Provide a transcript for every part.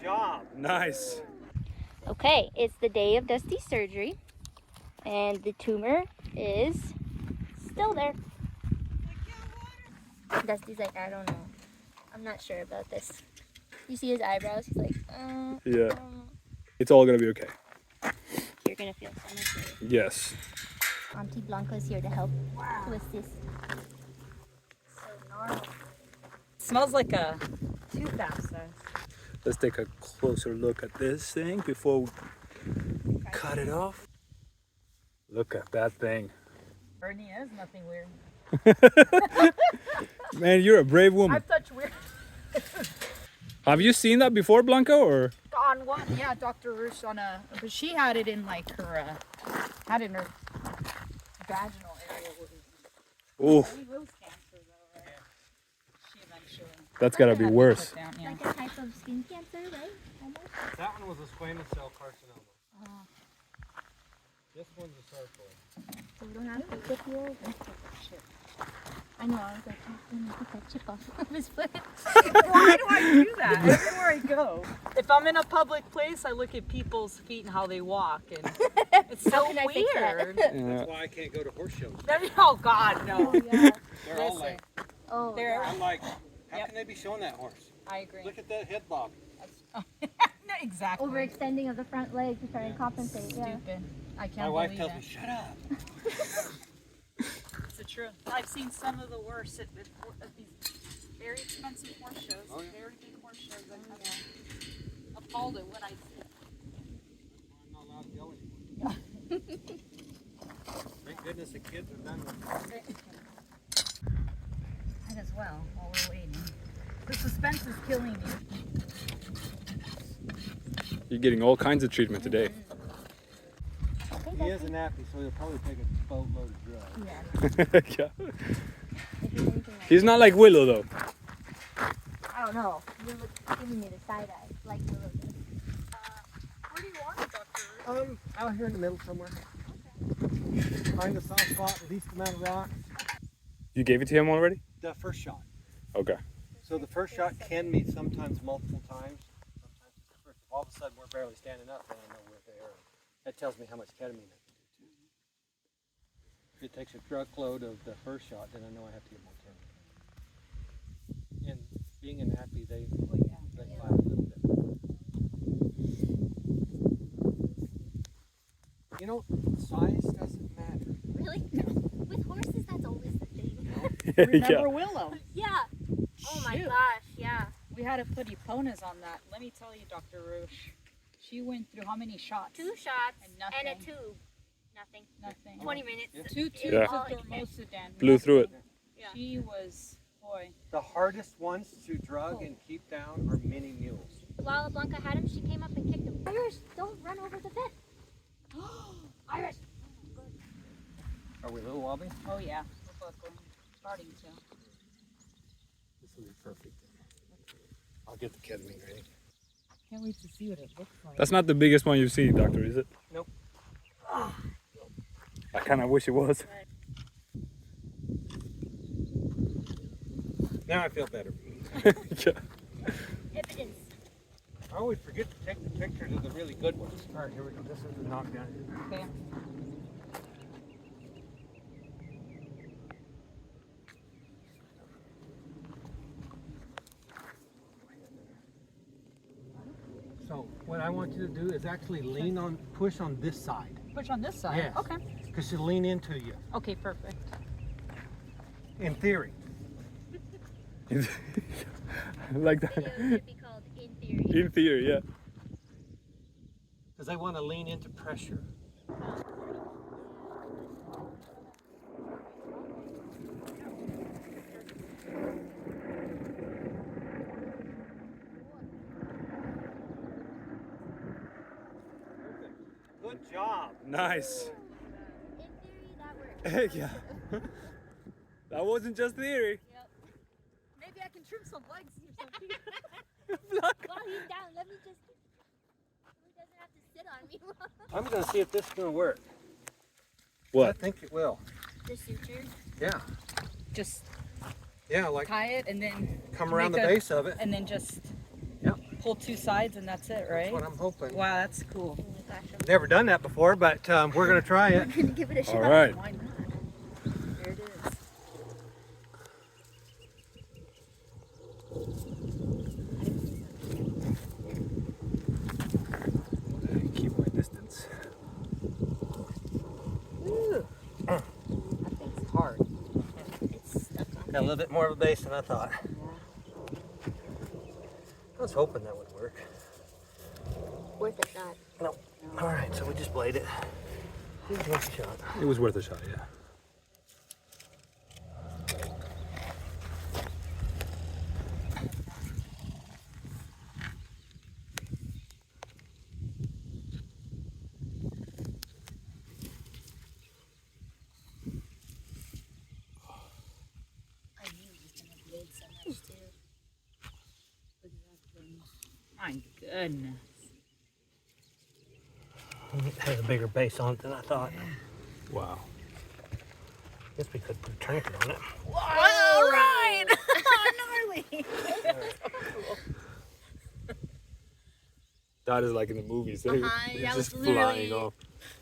job. Nice. Okay, it's the day of Dusty's surgery, and the tumor is still there. Dusty's like, I don't know. I'm not sure about this. You see his eyebrows? He's like, Yeah. It's all gonna be okay. You're gonna feel so much better. Yes. Auntie Blanca is here to help to assist. So gnarly. Smells like a tooth abscess. Let's take a closer look at this thing before we cut it off. Look at that thing. Bernie is nothing weird. Man, you're a brave woman. I've touched weird. Have you seen that before, Blanca, or? On one, yeah, Dr. Roueche on a, but she had it in like her, had it in her vaginal area. Oh, She was cancer though, right? She eventually. that's gotta be worse. Down, yeah. Like a type of skin cancer, right? Almost. That one was a squamous cell carcinoma. This one's a sarcoid. So we don't have to get the old. I know, I was like, oh, let me get that chip off of his foot. Why do I do that? Everywhere I go. If I'm in a public place, I look at people's feet and how they walk, and it's so can I fix that? weird. Yeah. That's why I can't go to horse shows. Oh God, no. Oh, yeah. They're all like, Oh, They're- I'm like, how Yep. can they be showing that horse? I agree. Look at that head bob. No, exactly. overextending of the front leg to try and compensate. Yeah. Stupid. I can't My wife believe tells it. me, shut up. It's the truth. I've seen some of the worst at these very expensive horse shows, Oh, yeah. very big horse shows. I'm appalled at what I see. I'm not allowed to go anymore. Thank goodness the kids are done with it. Might as well while we're waiting. The suspense is killing me. You're getting all kinds of treatment today. He is a nappy, so he'll probably take a boatload of drugs. Yeah. Yeah. He's not like Willow though. I don't know. You're giving me the side eye, like Willow does. Where do you want it, Dr. Roueche? Out here in the middle somewhere. Find a soft spot, least amount of rock. You gave it to him already? The first shot. Okay. So the first shot can meet sometimes multiple times. Sometimes it's the first. If all of a sudden we're barely standing up, then I know we're there. That tells me how much ketamine I can do too. If it takes a truckload of the first shot, then I know I have to get more ketamine. And being a nappy, they fly a little bit. You know, size doesn't matter. Really? No. With horses, that's always the thing. Remember Yeah. Willow? Yeah. Oh my Shoot. gosh, yeah. We had to put Eponas on that. Let me tell you, Dr. Roueche. She went through how many shots? 2 shots And and a nothing. tube. Nothing. Nothing. 20 minutes. Yeah. 2 tubes Yeah. of dormosidine. Blew through it. Yeah. She was, boy. The hardest ones to drug and keep down are mini mules. While Blanca had him, she came up and kicked him. Irish, don't run over the vet. Irish. Are we a little wobbly? Oh yeah, we're both going, starting to. This will be perfect. I'll get the ketamine ready. Can't wait to see what it looks like. That's not the biggest one you've seen, Doctor, is it? Nope. I kind of wish it was. Now I feel better. Yeah. Evidence. I always forget to take the pictures of the really good ones. All right, here we go. This is the knockdown. Okay. So what I want you to do is actually push on this side. Push on this side. Yes. Okay. Because she'll lean into you. Okay, perfect. In theory. Like Video that. should be called In Theory. In theory, yeah. Because I want to lean into pressure. Good job. Nice. In theory, that works. Yeah. That wasn't just theory. Maybe I can trim some legs or something. While he's down, let me just. He doesn't have to sit on me. I'm going to see if this is going to work. I What? think it will. The suture. Yeah. Just Yeah, like tie it and then come around the make a- base of it. and then just Yep. pull two sides and that's it, right? That's what I'm hoping. Wow, that's cool. Oh my gosh, I'm Never done that before, but we're gonna try it. gonna give it a shot. All right. Why not? There it is. Keep my distance. Ooh. That thing's hard. It's stuck on. Got a little bit more of a base than I thought. I was hoping that would work. Worth a shot. Nope. All right, so we just blade it. It was worth a shot. It was worth a shot, yeah. I knew it was gonna bleed so much too. Look at that thing. My goodness. It has a bigger base on it than I thought. Wow. Guess we could put a tourniquet on it. All right. Gnarly. That is like in the movies. They're that just was flying literally- off.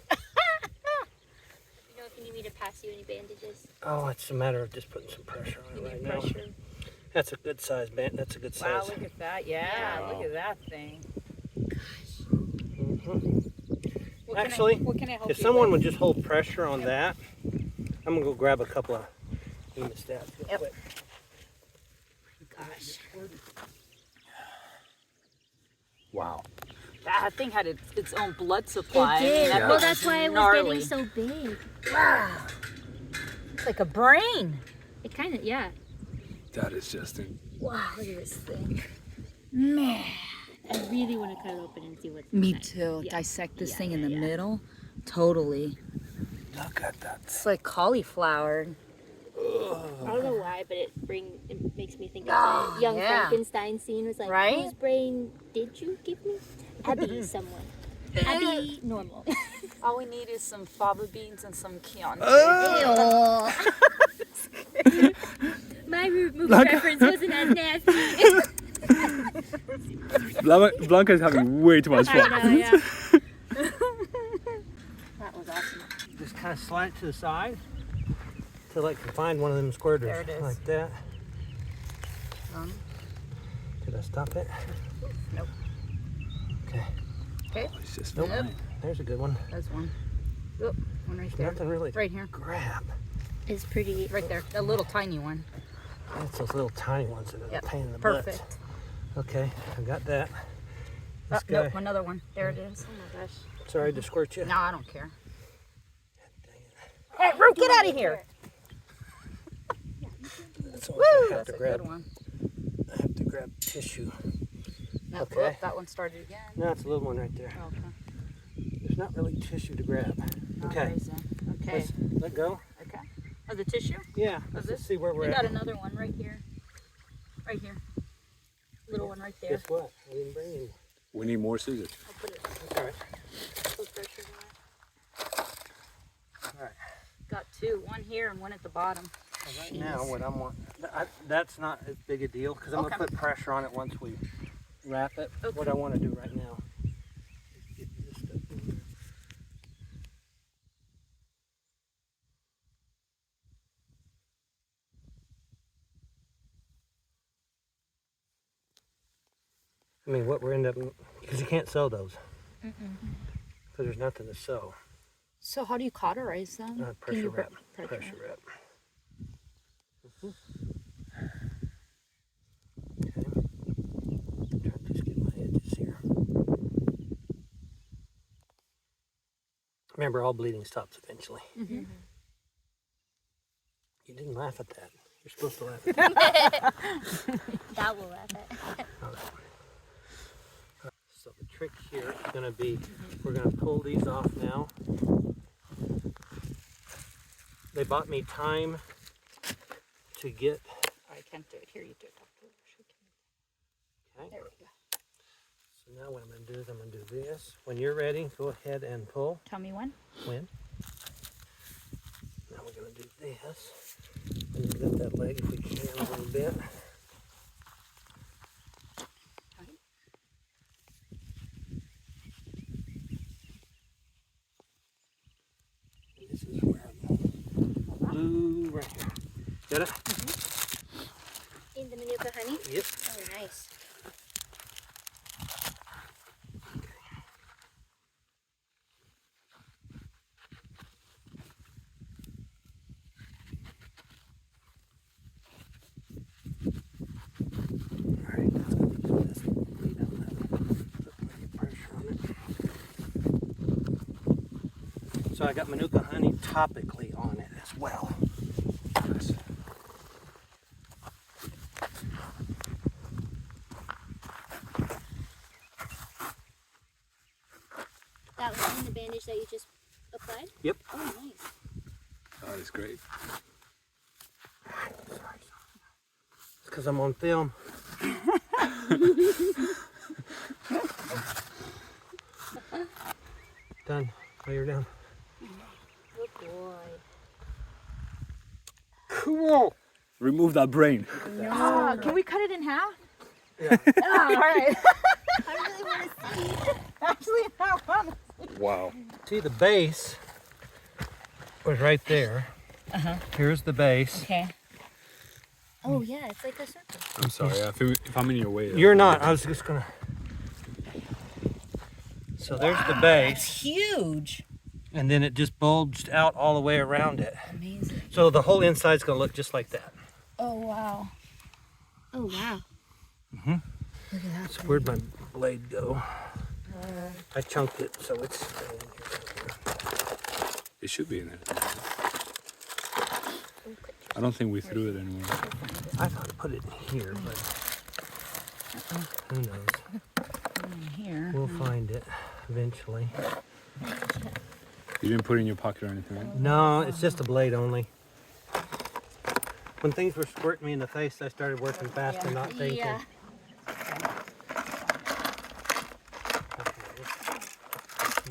You know if you need me to pass you any bandages? Oh, it's a matter of just putting some pressure on You it right need now. pressure. That's a good size band. That's a good Wow, size. look at that. Yeah, Wow. look at that thing. Mhm. What Actually, what can I help If you someone with? would just hold pressure on that, I'm gonna go grab a couple of hemostats real Yep. quick. Gosh, Wow. that thing had its own blood supply. It did. I mean, that Yeah. Well, was that's why it was gnarly. getting so big. Wow. It's like a brain. It kind of, yeah. That is just in. Wow, look at this thing. Man, I really want to cut it open and see what's Me inside. too. Yeah. Dissect this Yeah, thing in yeah, the yeah. middle. Totally. Look at that. It's like cauliflower. I don't know why, but it makes me think of Oh, the young yeah. Frankenstein scene. Was like, Right? whose brain did you give me? Abby, someone. Abby, normal. All we need is some fava beans and some Chianti. My movie Blanca. reference wasn't as nasty. Blanca's having way too much I fun. know, yeah. That was awesome. Just kind of slide it to the side till I can find one of them squirters. There it is. Like that. Did I stop it? Nope. Okay. Okay, It's just Nope. fine. There's a good one. there's one. Oh, one right there. Nothing really to Right here. grab. It's pretty. Right there. A little tiny one. That's those little tiny ones that are Yep. a pain in the Perfect. butt. Okay, I got that. This Oh, guy. nope, another one. There it is. Oh my gosh. Sorry to squirt you. No, I don't care. Dang it. Hey, Root, get out of here. That's Woo! always I have That's to a grab. good one. I have to grab tissue. No, Okay. whoop, that one started again. No, it's a little one right there. Okay. There's not really tissue to grab. No, Okay. there isn't. Okay. Let's let go. Okay. Oh, the tissue? Yeah. Of Let's this? see where We we're got at. another one right here. Right here. Little one right there. Guess what? I didn't bring any. We need more scissors. I'll put it. That's all right. Put pressure on it. All right. Got two. One here and one at the bottom. So right now, what I'm want, that's not as big a deal because I'm Okay. gonna put pressure on it once we wrap it. Okay. What I want to do right now is get this stuff in there. I mean, what we're end up because you can't sew those because there's nothing to sew. So how do you cauterize them? Pressure wrap. Pressure wrap. Mhm. Okay. Try to just get my edges here. Remember, all bleeding stops eventually. Mm-hmm. You didn't laugh at that. You're supposed to laugh at that. That will laugh at. Not that one. So the trick here is going to be, we're going to pull these off now. They bought me time to get, I can't do it. Here, you do it. okay? There we go. So now what I'm going to do is I'm going to do this. When you're ready, go ahead and pull. Tell me when. When? Now we're going to do this. And lift that leg if we can a little bit. right here. Got it? In the Manuka honey? Yep. Oh, nice. Alright, that's going to put this lead on that. Pressure on it. So I got Manuka honey topically on it as well. Nice. That was in the bandage that you just applied? Yep. Oh, nice. Oh, that's great. It's because I'm on film. Done. Lay her down. Good boy. Cool. Remove that brain. Can we cut it in half? Yeah. All right. I really want to see. Actually, I want to. Wow. See, the base was right there. Here's the base. Okay. Oh, yeah, it's like a circle. I'm sorry. If I'm in your way. You're not. I was just gonna. So there's the base, Huge. and then it just bulged out all the way around it. Amazing. So the whole inside's gonna look just like that. Oh, wow. Oh, wow. Look at that. So where'd my blade go? I chunked it, so it's. It should be in there. I don't think we threw it anywhere. I thought I put it in here, but who knows? In here. We'll find it eventually. You didn't put it in your pocket or anything, right? No, it's just a blade only. When things were squirting me in the face, I started working fast and not thinking. Yeah.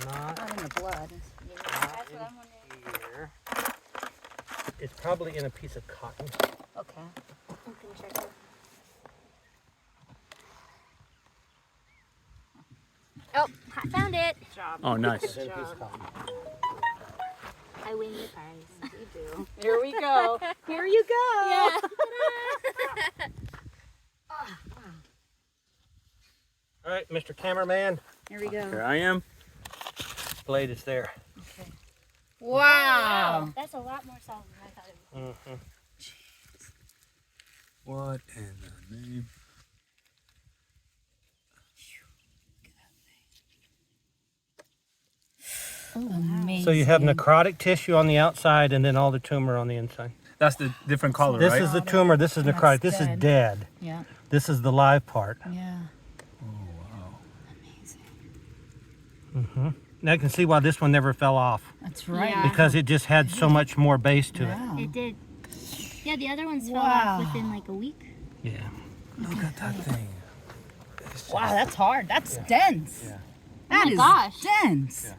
Not Not in the blood. That's what I'm wondering. here. It's probably in a piece of cotton. Okay. You can check it. Oh, I found it. Good job. Oh, nice. It's in a piece of cotton. I win the prize. You do. Here we go. Here you go. Yeah. All right, Mr. Cameraman, Here we go. Here I am. blade is there. Wow. That's a lot more solid than I thought it would Mm-hmm. What in the name? Amazing. So you have necrotic tissue on the outside and then all the tumor on the inside. That's the different color, This right? is the tumor, this is That's necrotic, this is dead. dead. Yeah. This is the live part. Yeah. Mm-hmm. And I can see why this one never fell off, That's right. Yeah. because it just had so much more base to it. Wow. It did. Yeah, the other ones fell Wow. off within like a week. Yeah. Look at that thing. Wow, that's hard. That's dense. Yeah. That my is gosh. dense. Yeah.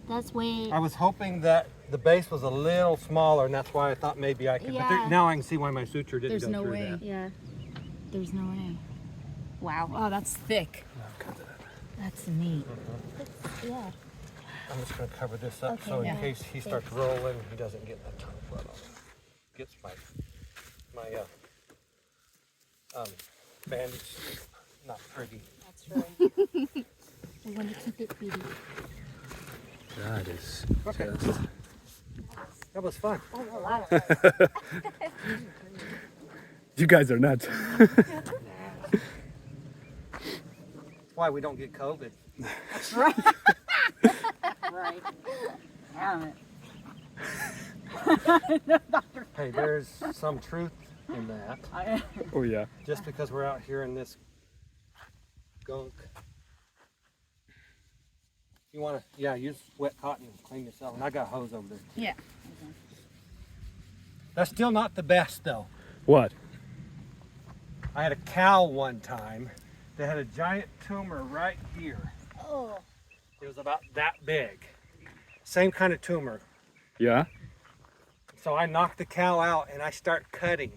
That's way. I was hoping that the base was a little smaller, and that's why I thought maybe I could. But Yeah. now I can see why my suture didn't There's go no through way. that. Yeah. There's no way. Wow. Wow, that's thick. That's neat. Yeah. I'm just going to cover this up Okay, so in yeah. case he starts rolling, he doesn't get a ton of blood on him. Gets my bandage not pretty. That's right. I want to keep it beady. That is Okay. just... That was fun. That was a lot of fun. You guys are nuts. That's why we don't get COVID. That's right. Right. Damn it. Hey, there's some truth in that. Oh yeah. Just because we're out here in this gunk. You want to, use wet cotton and clean yourself. And I got a hose over there. Yeah. That's still not the best though. What? I had a cow one time that had a giant tumor right here. Oh. It was about that big. Same kind of tumor. Yeah. So I knocked the cow out and I start cutting.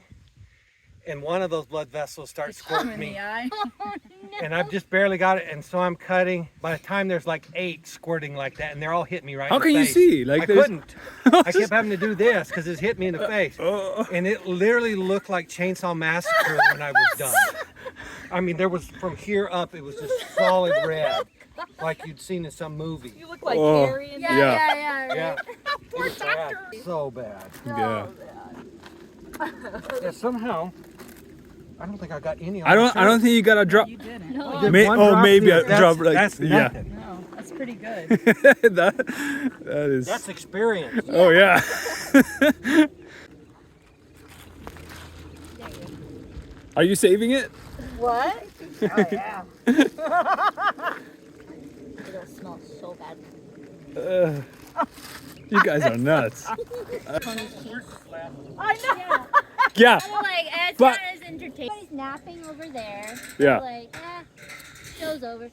And one of those blood vessels starts In squirting the me. eye. And I've just barely got it, and so I'm cutting. By the time there's like 8 squirting like that, and they're all hitting me right How in the can you face. see? Like I there's- couldn't. I kept having to do this because it's hit me in the face. And it literally looked like Chainsaw Massacre when I was done. I mean, there was from here up, it was just solid red, like you'd seen in some movie. You look like Oh. Carrie and Yeah. Yeah, Poor it was bad. doctor. So bad. Yeah. Yeah, somehow, I don't think I got any on I my don't think you got a drop. You didn't. No. I did May- one oh, drop maybe here. a drop like- That's yeah. nothing. No, that's pretty good. that is. That's experience. Oh yeah. Are you saving it? What? Oh yeah. It'll smell so bad. You guys are nuts. Tony's cheese. I know. Yeah. Yeah. I'm like, it's But- not as entertaining. Everybody's napping over there. Yeah. I'm like, show's over.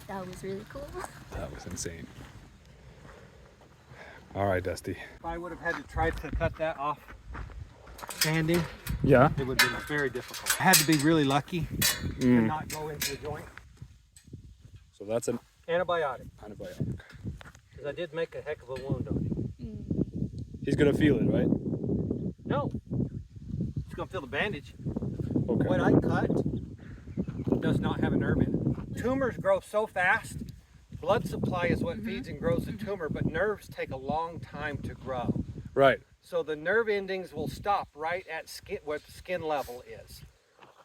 That was really cool. That was insane. All right, Dusty. If I would have had to try to cut that off standing, Yeah. it would have been very difficult. I had to be really lucky and not go into the joint. So that's an Antibiotic, antibiotic. because I did make a heck of a wound on him. He's gonna feel it, right? No, it's gonna feel the bandage. Okay. What I cut does not have a nerve in it. Tumors grow so fast. Blood supply is what feeds and grows the tumor, but nerves take a long time to grow. Right. So the nerve endings will stop right at skin, what the skin level is.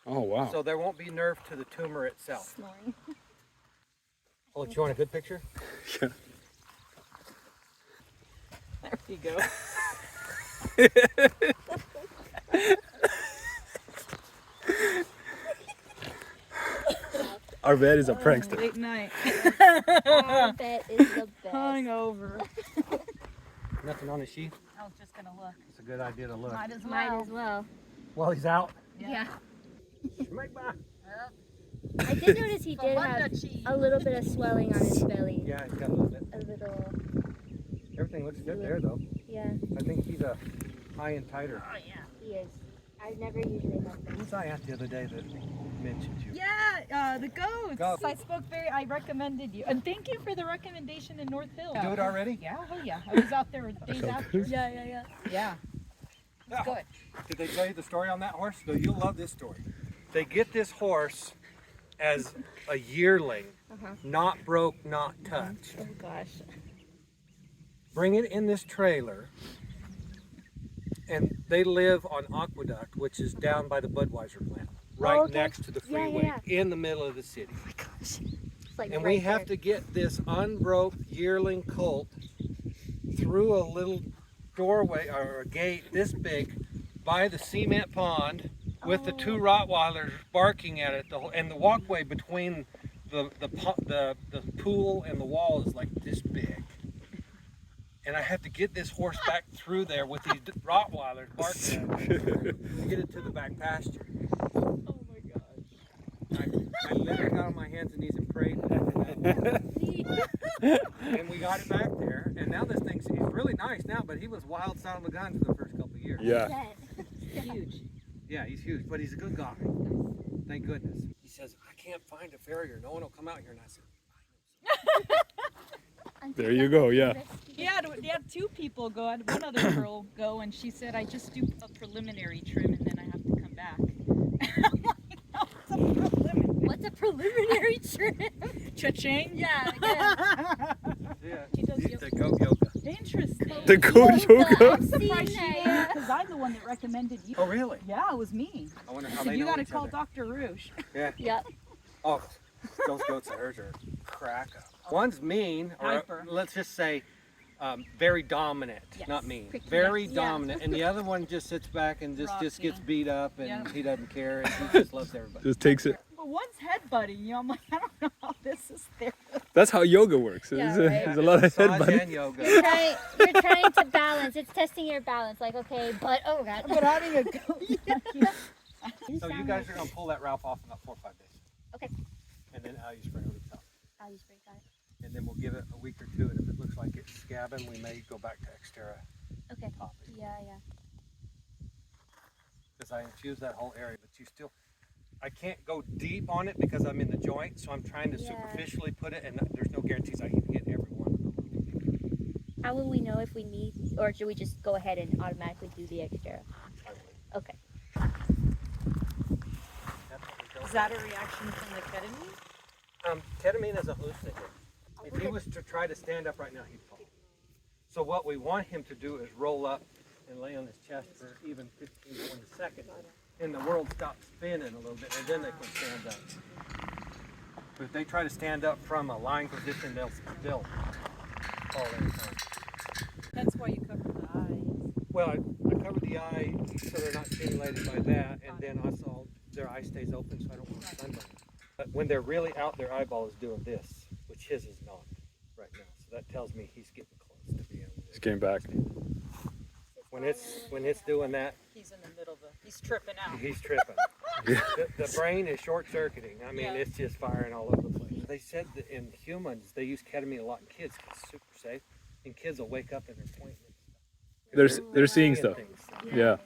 Oh wow. So there won't be nerve to the tumor itself. Snoring. Oh, do you want a good picture? Yeah. There you go. Our vet is a prankster. Late night. That is the best. Hungover. Nothing on his sheath? I was just gonna look. It's a good idea to look. Might as Might well. as well. While he's out. Yeah. Make back. I did notice he did have cheese. a little bit of swelling on his belly. Yeah, he's got a little bit. A little, Everything looks good there, though. yeah, I think he's a high and tighter. Oh yeah. he is. I've never usually had Who that. was I at the other day that mentioned you? Yeah, the goats. Goats. I recommended you. And thank you for the recommendation in North Hill. Do it already? Yeah, oh yeah. I was out there days after. Yeah. Yeah. It's good. Did they tell you the story on that horse? So you'll love this story. They get this horse as a yearling, not broke, not touched. Oh gosh. Bring it in this trailer, and they live on Aqueduct, which is down by the Budweiser plant, right okay. next to the Yeah, freeway, in the middle of the city. It's like And right we have there. to get this unbroke yearling colt through a little doorway or a gate this big by the cement pond with the 2 Rottweilers barking at it, and the walkway between the pool and the wall is like this big. And I have to get this horse back through there with these Rottweilers barking at it to get it to the back pasture. Oh my gosh. I literally got on my hands and knees and prayed. And we got it back there. And now this thing's he's really nice now, but he was wild son of a gun for the first couple of years. Yeah. Huge. Yeah, he's huge, but he's a good guy. Thank goodness. He says, I can't find a farrier. No one will come out here. And I said, There you go. Yeah. He had 2 people go. I had one other girl go, and she said, I just do a preliminary trim, and then I have to come back. I'm like, no, it's a preliminary. What's a preliminary trim? Cha-ching? Yeah. yeah, She does he's the goat yoga. Interesting. The goat yoga. I'm surprised she Seen did that. because I'm the one that recommended you. Oh, really? Yeah, it was me. I wonder I how said, they you know got to each call other. Dr. Roueche. Yeah. Yep. Oh, those goats of hers are crack up. One's mean, or Hyper. let's just say very dominant, Yes. not mean. Pricky. Very Yeah. dominant. And the other one just sits back and just Rocky. gets beat up and Yeah. he doesn't care and he just loves everybody. Just takes it. But one's headbutting you. I'm like, I don't know how this is there. That's how yoga works. Yeah, There's, right. there's a lot of Massage headbutting. and yoga. You're trying to balance. It's testing your balance. Like, okay, but oh god. But having a goat. So you guys are going to pull that Ralph off in about 4 or 5 days. Okay. And then you spray over the top. I'll use brake on it. And then we'll give it a week or 2, and if it looks like it's scabbing, we may go back to Xterra Okay. topic. Yeah. Because I infuse that whole area, but you still, I can't go deep on it because I'm in the joint, so I'm trying to Yeah. superficially put it, and there's no guarantees I can hit every one of them. How will we know if we need, or should we just go ahead and automatically do the extra? I would. Okay. That's what we go Is that a reaction from the ketamine? Ketamine is a hallucinogen. If he was to try to stand up right now, he'd fall. So what we want him to do is roll up and lay on his chest for even 15, 20 seconds. And the world stops spinning a little bit, and then they can stand up. But if they try to stand up from a lying position, they'll fall every time. That's why you cover the eyes. Well, I cover the eye so they're not stimulated by that, and then also their eye stays open so I don't want sunburn. But when they're really out, their eyeball is doing this, which his is not right now. So that tells me he's getting close to being able to. It's getting back. When it's doing that, He's in the middle of he's tripping out. he's tripping. The brain is short-circuiting. I mean, Yeah. it's just firing all over the place. They said that in humans, they use ketamine a lot in kids because it's super safe, and kids will wake up and they're pointing at stuff. They're seeing stuff. Things. Yeah.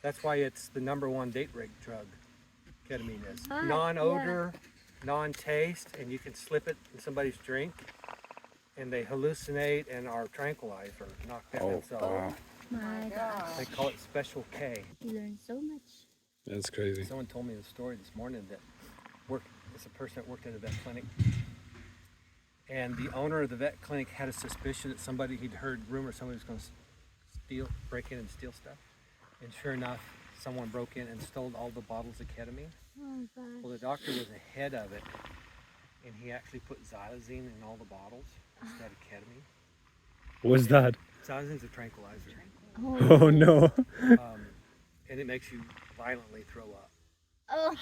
That's why it's the #1 date rape drug. Ketamine is Ah, non-odor, non-taste, and you can slip it in somebody's drink, and they hallucinate and are tranquilized or knocked out. Oh, So wow. My gosh. they call it Special K. You learn so much. That's crazy. Someone told me the story this morning that it's a person that worked at a vet clinic, and the owner of the vet clinic had a suspicion that he'd heard rumors somebody was going to break in and steal stuff, and sure enough, someone broke in and stole all the bottles of ketamine. Oh gosh. Well, the doctor was ahead of it, and he actually put xylazine in all the bottles instead of ketamine. What's that? Xylazine's a tranquilizer, Oh no. and it makes you violently throw up. Oh.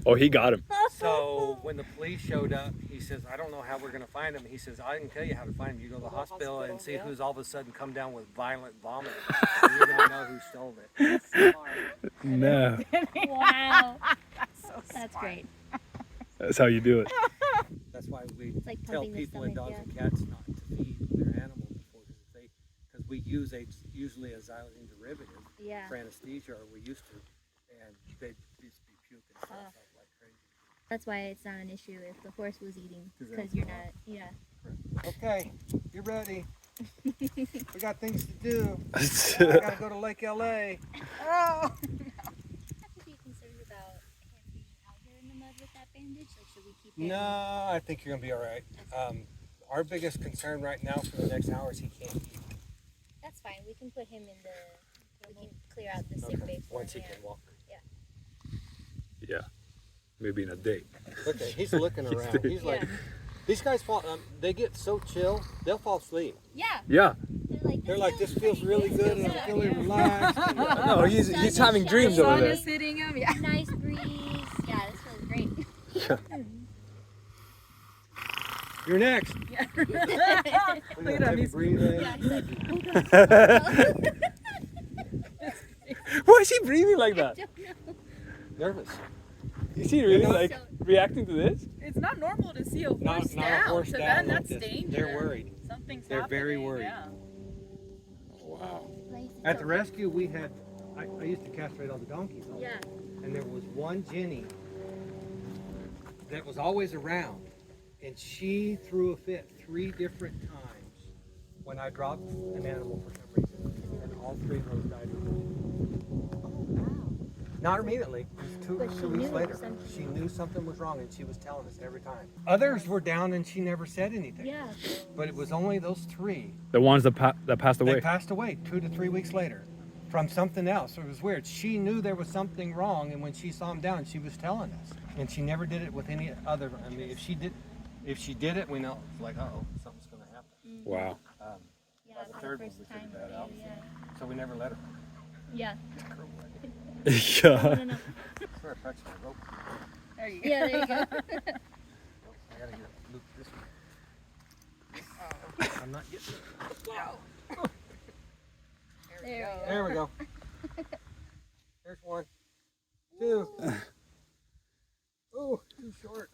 Oh, he got him. So when the police showed up, he says, I don't know how we're going to find him. He says, I can tell you how to find him. You go to the hospital and see who's all of a sudden come down with violent vomit. And you're going to know who stole it. No. Wow. So That's great. That's how you do it. That's why we like tell pumping the people and stomach, dogs and cats not to feed their animals before, because we use usually a xylazine derivative Yeah. for anesthesia, or we used to, and they'd just be puking stuff up like crazy. That's why it's not an issue if the horse was eating, 'Cause because they you're don't not. Yeah. Okay, you ready? We got things to do. I gotta go to Lake LA. Oh. Should be concerned about him being out here in the mud with that bandage. Like, should we keep him? No, I think you're gonna be all right. Our biggest concern right now for the next hour is he can't eat. That's fine. We can put him in the. We can clear out the sick bay for Once he him. can walk. Yeah. Maybe in a day. Look at, he's looking around. He's like, Yeah. these guys fall. They get so chill, they'll fall asleep. Yeah. Yeah. They're like, this feels really good, and I'm feeling relaxed. And, No, he's having dreams over Sun there. is hitting him. Yeah. Nice breeze. Yeah, this feels great. You're next. Yeah. Look at him, he's- breathing. Yeah, he's like, Why is he breathing like that? don't know. Nervous. Is he really You know, like reacting to this? It's not normal to see a horse Not down. a horse So down then like that's this. danger. They're worried. Something's They're happening. very worried. Yeah. Wow. At the rescue, we had, I used to castrate all the donkeys. Yeah. And there was one Jenny that was always around, and she threw a fit 3 different times when I dropped an animal for some reason, and all 3 of those died. Oh wow. Not immediately, it was two But she weeks knew later. something. She knew something was wrong, and she was telling us every time. Others were down, and she never said anything. Yeah. But it was only those 3. The ones that passed They away. passed away 2 to 3 weeks later from something else. It was weird. She knew there was something wrong, and when she saw him down, she was telling us. And she never did it with any other. I mean, if she did it, we know it's like, uh-oh, something's going to happen. Wow. Yeah, By the for third the one, first we time. figured that out. Yeah. So we never let her. Yeah. Yeah. No. Sorry, I touched my rope. There you go. Yeah, there you go. I gotta get it looped this way. I'm not getting it. Wow. There we go. There we go. There's 1, 2. Ooh, too short.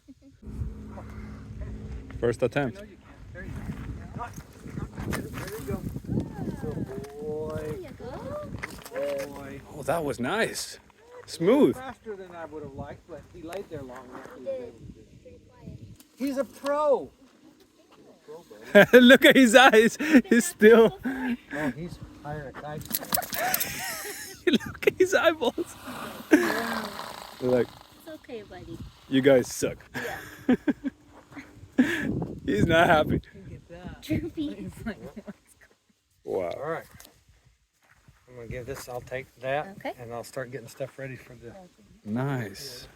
First attempt. No, you can't. There you go. There you go. Good There boy. you go. Boy. Oh, that was nice. Smooth. Faster than I would have liked, but he laid there long enough. He was able to do it. He's a pro. Look at his eyes. He's still. Oh, he's higher a kite. Look at his eyeballs. They're like, It's okay, buddy. you guys suck. Yeah. He's not happy. Droopy. Wow. All right. I'm gonna give this. I'll take that, Okay. and I'll start getting stuff ready for the. Nice.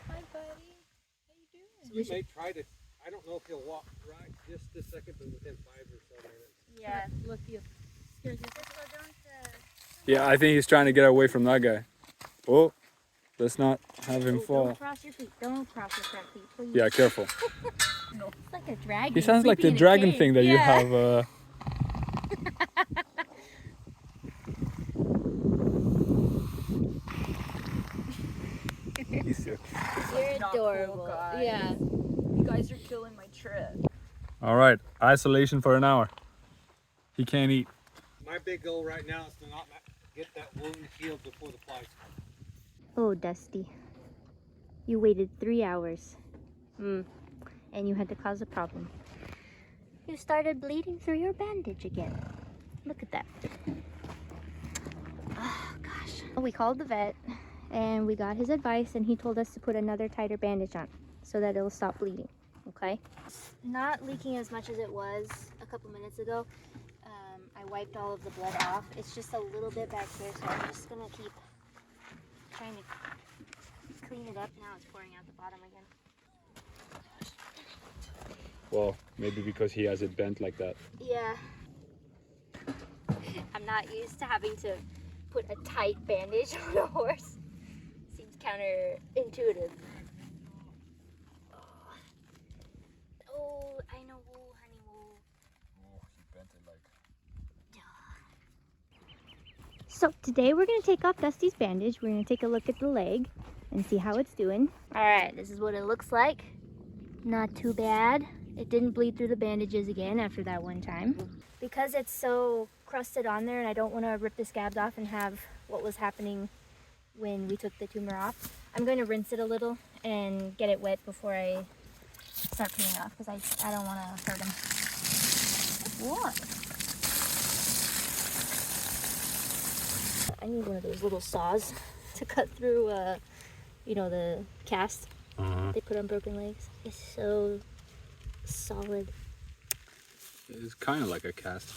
Hi, buddy. How you doing? We may try to. I don't know if he'll walk right just this second, but within 5 or so minutes. Yeah. Look, you. Yeah, I think he's trying to get away from that guy. Oh, let's not have him fall. Don't cross your feet. Don't cross your front feet, please. Yeah, careful. It's like a dragon. He sounds like the sleeping in a dragon cage. thing that you Yeah. have. He's so- You're Not cool, adorable. guys. Yeah. You guys are killing my trip. All right, isolation for an hour. He can't eat. My big goal right now is to not get that wound healed before the flies come. Oh, Dusty. You waited 3 hours. And you had to cause a problem. You started bleeding through your bandage again. Look at that. Oh, gosh. We called the vet and we got his advice, and he told us to put another tighter bandage on so that it'll stop bleeding. Okay? It's not leaking as much as it was a couple minutes ago. I wiped all of the blood off. It's just a little bit back here, so I'm just gonna keep trying to clean it up. Now it's pouring out the bottom again. Well, maybe because he has it bent like that. Yeah. I'm not used to having to put a tight bandage on a horse. Seems counterintuitive. Oh, I know, honey. Oh, he bent it like. So today we're going to take off Dusty's bandage. We're going to take a look at the leg and see how it's doing. Alright, this is what it looks like. Not too bad. It didn't bleed through the bandages again after that one time. Because it's so crusted on there and I don't want to rip the scabs off and have what was happening when we took the tumor off, I'm going to rinse it a little and get it wet before I start peeling off, because I don't want to hurt him. What? I need one of those little saws to cut through, you know, the cast they put on broken legs. It's so solid. It's kind of like a cast.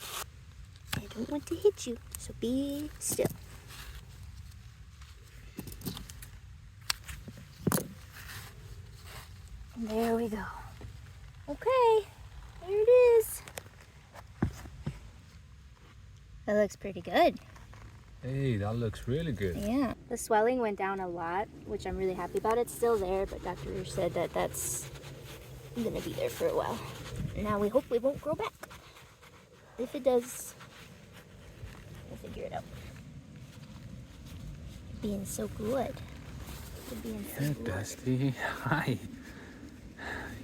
I don't want to hit you, so be still. And there we go. Okay, there it is. That looks pretty good. Hey, that looks really good. Yeah. The swelling went down a lot, which I'm really happy about. It's still there, but Dr. Roueche said that that's gonna be there for a while. Now we hope it won't grow back. If it does, we'll figure it out. Being so good. You're being so Hey, good. Dusty. Hi.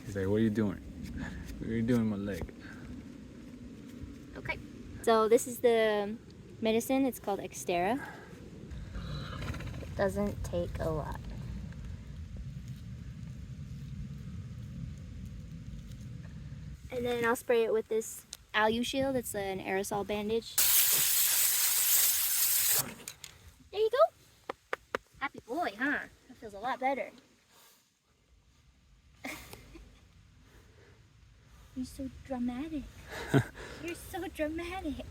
He's like, what are you doing? What are you doing with my leg? Okay. So this is the medicine. It's called Xterra. It doesn't take a lot. And then I'll spray it with this Alu Shield. It's an aerosol bandage. There you go. Happy boy, huh? That feels a lot better. You're so dramatic. You're so dramatic.